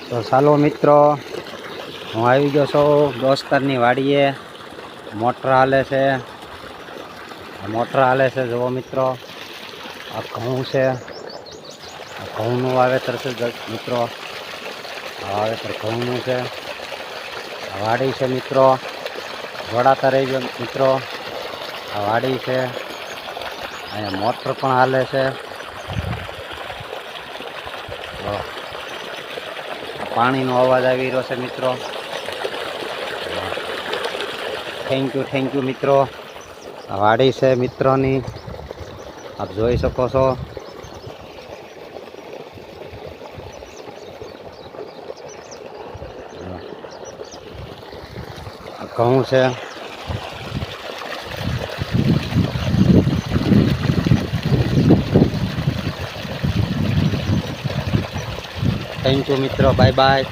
તો ચાલો મિત્રો, હું આવી ગયો છું દોસ્તારની વાડીએ. મોટર હાલે છે, જુઓ મિત્રો. આ ઘઉં છે, આ ઘઉંનું વાવેતર છે મિત્રો. આ વાવેતર ઘઉંનું છે. આ વાડી છે મિત્રો, જોડાતા રહીજો મિત્રો. આ વાડી છે, અહીંયા મોટર પણ હાલે છે. પાણીનો અવાજ આવી રહ્યો છે મિત્રો. થેન્ક યુ મિત્રો. આ વાડી છે મિત્રોની, આપ જોઈ શકો છો. આ ઘઉં છે. થેન્ક યુ મિત્રો, બાય બાય.